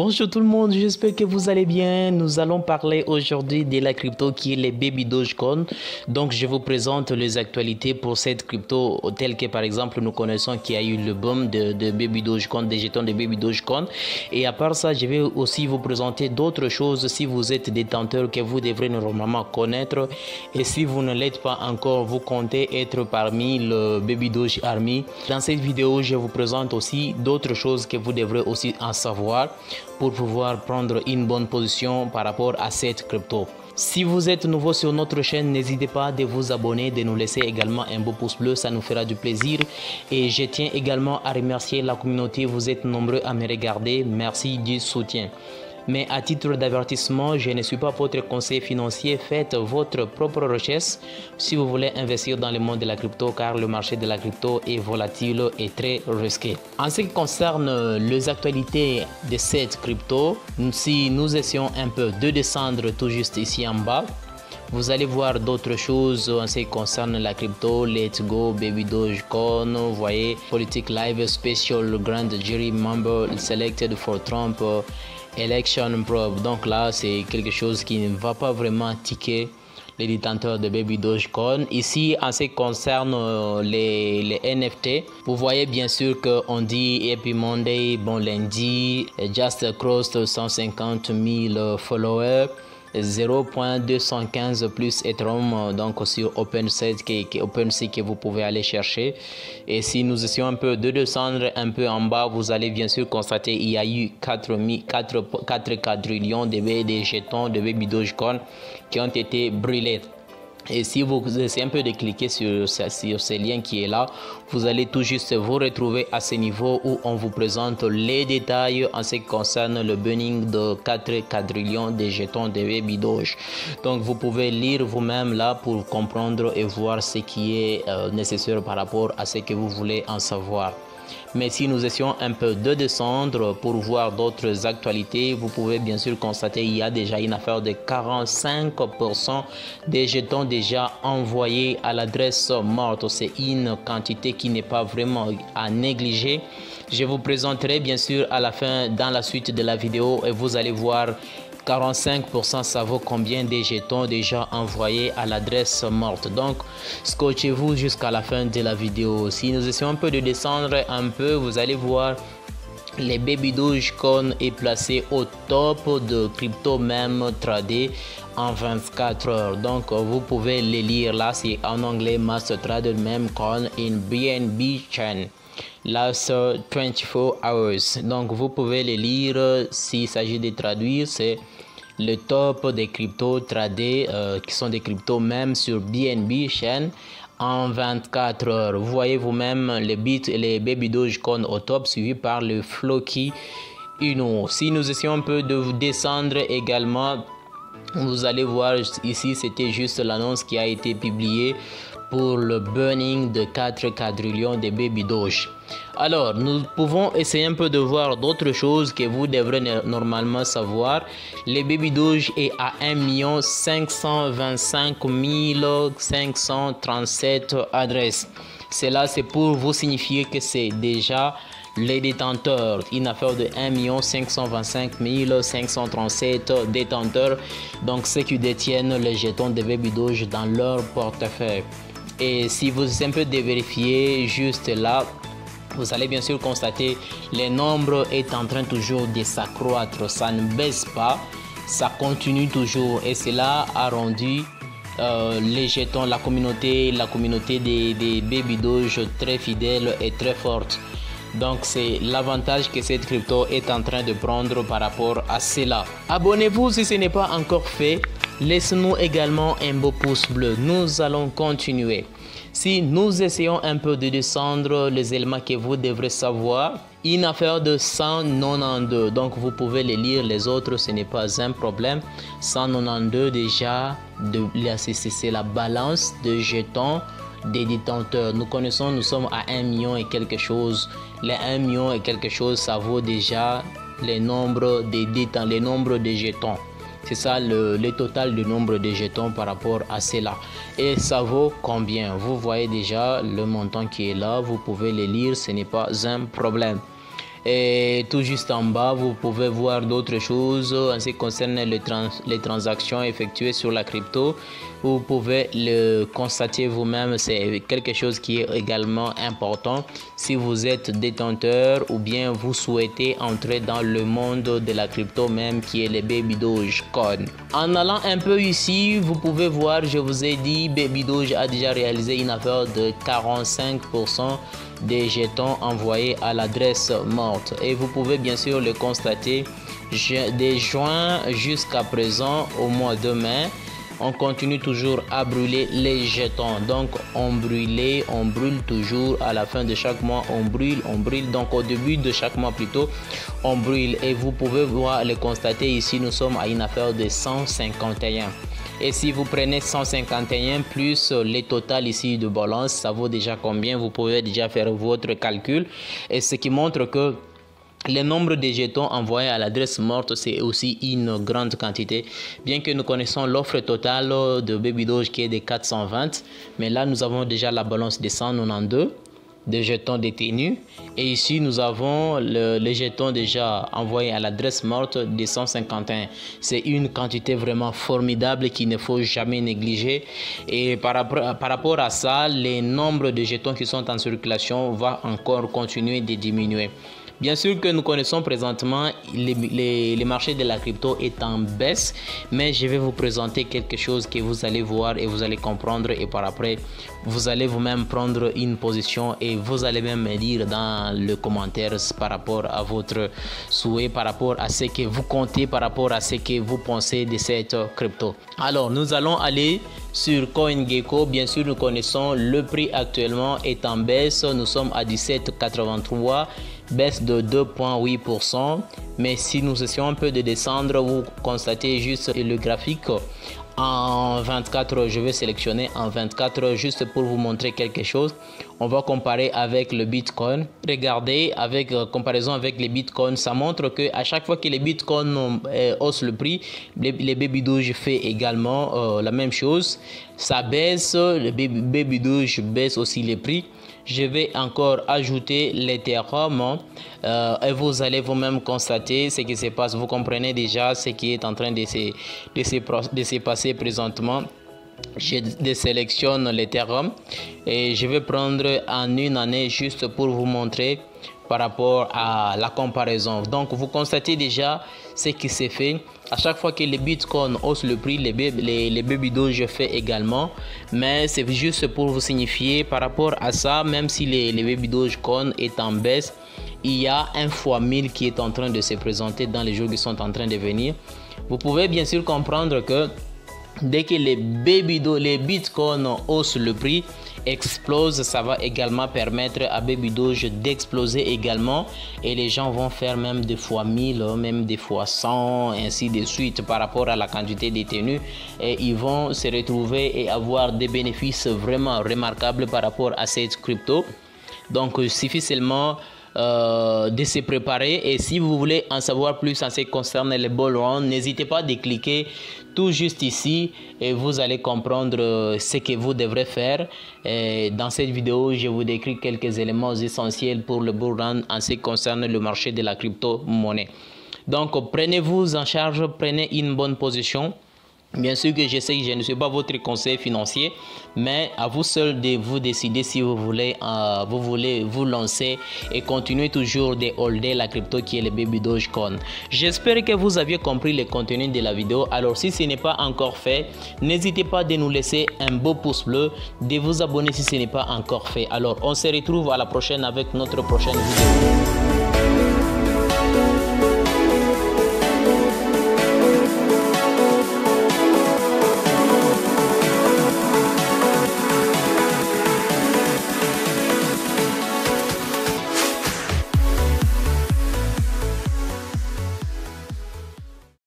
Bonjour tout le monde, j'espère que vous allez bien. Nous allons parler aujourd'hui de la crypto qui est les Baby Dogecoin. Donc je vous présente les actualités pour cette crypto telle que par exemple nous connaissons qu'il y a eu le boom de Baby Dogecoin, des jetons de Baby Dogecoin. Et à part ça, je vais aussi vous présenter d'autres choses si vous êtes détenteur que vous devrez normalement connaître. Et si vous ne l'êtes pas encore, vous comptez être parmi le Baby Doge Army. Dans cette vidéo, je vous présente aussi d'autres choses que vous devrez aussi en savoir pour pouvoir prendre une bonne position par rapport à cette crypto. Si vous êtes nouveau sur notre chaîne, n'hésitez pas de vous abonner, de nous laisser également un beau pouce bleu, ça nous fera du plaisir. Et je tiens également à remercier la communauté, vous êtes nombreux à me regarder, merci du soutien. Mais à titre d'avertissement, je ne suis pas votre conseiller financier, faites votre propre recherche si vous voulez investir dans le monde de la crypto car le marché de la crypto est volatile et très risqué. En ce qui concerne les actualités de cette crypto, si nous essayons un peu de descendre tout juste ici en bas, vous allez voir d'autres choses en ce qui concerne la crypto. Let's go, Baby Dogecoin, vous voyez, Politic Live Special Grand Jury Member Selected for Trump Election Probe. Donc là, c'est quelque chose qui ne va pas vraiment tiquer les détenteurs de Baby Dogecoin. Ici, en ce qui concerne les NFT, vous voyez bien sûr qu'on dit Happy Monday, bon lundi, just crossed 150 000 followers. 0.215 plus Ethereum donc sur OpenSea que vous pouvez aller chercher. Et si nous essayons un peu de descendre un peu en bas, vous allez bien sûr constater il y a eu 4 quadrillions de jetons de Baby Dogecoin qui ont été brûlés. Et si vous essayez un peu de cliquer sur ce lien qui est là, vous allez tout juste vous retrouver à ce niveau où on vous présente les détails en ce qui concerne le burning de 4 quadrillions de jetons de Baby Doge. Donc vous pouvez lire vous-même là pour comprendre et voir ce qui est nécessaire par rapport à ce que vous voulez en savoir. Mais si nous essayons un peu de descendre pour voir d'autres actualités, vous pouvez bien sûr constater qu'il y a déjà une affaire de 45% des jetons déjà envoyés à l'adresse morte. C'est une quantité qui n'est pas vraiment à négliger. Je vous présenterai bien sûr à la fin, dans la suite de la vidéo, et vous allez voir 45%, ça vaut combien de jetons déjà envoyés à l'adresse morte. Donc scotchez-vous jusqu'à la fin de la vidéo. Si nous essayons un peu de descendre un peu, vous allez voir les Baby Dogecoin est placé au top de crypto même tradé en 24 heures. Donc vous pouvez les lire là, c'est en anglais Master Traded Meme Coin in BNB Chain last 24 hours. Donc vous pouvez les lire. S'il s'agit de traduire, c'est le top des cryptos tradés qui sont des cryptos même sur BNB Chain en 24 heures. Vous voyez vous-même les Baby Dogecoin au top suivi par le Floki Uno. Si nous essayons un peu de descendre également, vous allez voir ici, c'était juste l'annonce qui a été publiée pour le burning de 4 quadrillions de Baby Doge. Alors, nous pouvons essayer un peu de voir d'autres choses que vous devrez normalement savoir. Les Baby Doge est à 1 525 537 adresses. Cela, c'est pour vous signifier que c'est déjà les détenteurs, une affaire de 1 525 537 détenteurs, donc ceux qui détiennent les jetons de Baby Doge dans leur portefeuille. Et si vous essayez un peu de vérifier juste là, vous allez bien sûr constater le nombre est en train toujours de s'accroître, ça ne baisse pas, ça continue toujours, et cela a rendu les jetons, la communauté des Baby Doge très fidèle et très forte. Donc c'est l'avantage que cette crypto est en train de prendre par rapport à cela. Abonnez-vous si ce n'est pas encore fait. Laissez-nous également un beau pouce bleu. Nous allons continuer. Si nous essayons un peu de descendre les éléments que vous devrez savoir, une affaire de 192. Donc vous pouvez les lire, les autres, ce n'est pas un problème. 192 déjà, c'est la balance de jetons des détenteurs. Nous connaissons, nous sommes à 1 million et quelque chose. Les 1 million et quelque chose, ça vaut déjà les nombres de jetons. C'est ça le total du nombre de jetons par rapport à cela. Et ça vaut combien? Vous voyez déjà le montant qui est là. Vous pouvez les lire, ce n'est pas un problème. Et tout juste en bas, vous pouvez voir d'autres choses en ce qui concerne les transactions effectuées sur la crypto. Vous pouvez le constater vous-même, c'est quelque chose qui est également important si vous êtes détenteur ou bien vous souhaitez entrer dans le monde de la crypto même qui est le Baby Dogecoin. En allant un peu ici, vous pouvez voir, je vous ai dit, Baby Doge a déjà réalisé une affaire de 45% des jetons envoyés à l'adresse morte. Et vous pouvez bien sûr le constater dès juin jusqu'à présent au mois de mai. On continue toujours à brûler les jetons. Donc on brûle toujours à la fin de chaque mois. On brûle. Donc au début de chaque mois plutôt, on brûle. Et vous pouvez voir, le constater ici, nous sommes à une affaire de 151. Et si vous prenez 151 plus les totales ici de balance, ça vaut déjà combien? Vous pouvez déjà faire votre calcul. Et ce qui montre que le nombre de jetons envoyés à l'adresse morte, c'est aussi une grande quantité. Bien que nous connaissons l'offre totale de Baby Doge qui est de 420, mais là nous avons déjà la balance de 192 de jetons détenus. Et ici nous avons les jetons déjà envoyés à l'adresse morte de 151. C'est une quantité vraiment formidable qu'il ne faut jamais négliger. Et par rapport à ça, le nombre de jetons qui sont en circulation va encore continuer de diminuer. Bien sûr que nous connaissons présentement les marchés de la crypto est en baisse, mais je vais vous présenter quelque chose que vous allez voir et vous allez comprendre, et par après vous allez vous-même prendre une position et vous allez même me dire dans le commentaire par rapport à votre souhait, par rapport à ce que vous comptez, par rapport à ce que vous pensez de cette crypto. Alors nous allons aller sur CoinGecko. Bien sûr nous connaissons le prix actuellement est en baisse, nous sommes à 17,83, baisse de 2,8%. Mais si nous essayons un peu de descendre, vous constatez juste le graphique en 24 heures. Je vais sélectionner en 24 heures juste pour vous montrer quelque chose. On va comparer avec le Bitcoin. Regardez, avec comparaison avec les Bitcoins, ça montre que à chaque fois que les Bitcoins haussent le prix, les Baby Doge fait également la même chose. Ça baisse, le Baby Doge baisse aussi les prix. Je vais encore ajouter l'Ethereum et vous allez vous-même constater ce qui se passe. Vous comprenez déjà ce qui est en train de se passer présentement. Je désélectionne l'Ethereum et je vais prendre en une année juste pour vous montrer par rapport à la comparaison. Donc vous constatez déjà ce qui s'est fait. À chaque fois que les Bitcoin haussent le prix, les Baby Doge fait également. Mais c'est juste pour vous signifier par rapport à ça, même si les Baby Dogecoin est en baisse, il y a un fois 1000 qui est en train de se présenter dans les jours qui sont en train de venir. Vous pouvez bien sûr comprendre que dès que les Bitcoin haussent le prix, explose, ça va également permettre à Baby Doge d'exploser également, et les gens vont faire même des fois 1000, même des fois 100, ainsi de suite par rapport à la quantité détenue, et ils vont se retrouver et avoir des bénéfices vraiment remarquables par rapport à cette crypto. Donc il suffit seulement de se préparer, et si vous voulez en savoir plus en ce qui concerne les bull run, n'hésitez pas de cliquer tout juste ici et vous allez comprendre ce que vous devrez faire. Et dans cette vidéo, je vous décris quelques éléments essentiels pour le bull run en ce qui concerne le marché de la crypto-monnaie. Donc prenez-vous en charge, prenez une bonne position. Bien sûr que je sais que je ne suis pas votre conseiller financier, mais à vous seul de vous décider si vous voulez vous lancer et continuer toujours de holder la crypto qui est le Baby Dogecoin. J'espère que vous aviez compris le contenu de la vidéo. Alors si ce n'est pas encore fait, n'hésitez pas de nous laisser un beau pouce bleu, de vous abonner si ce n'est pas encore fait. Alors on se retrouve à la prochaine avec notre prochaine vidéo.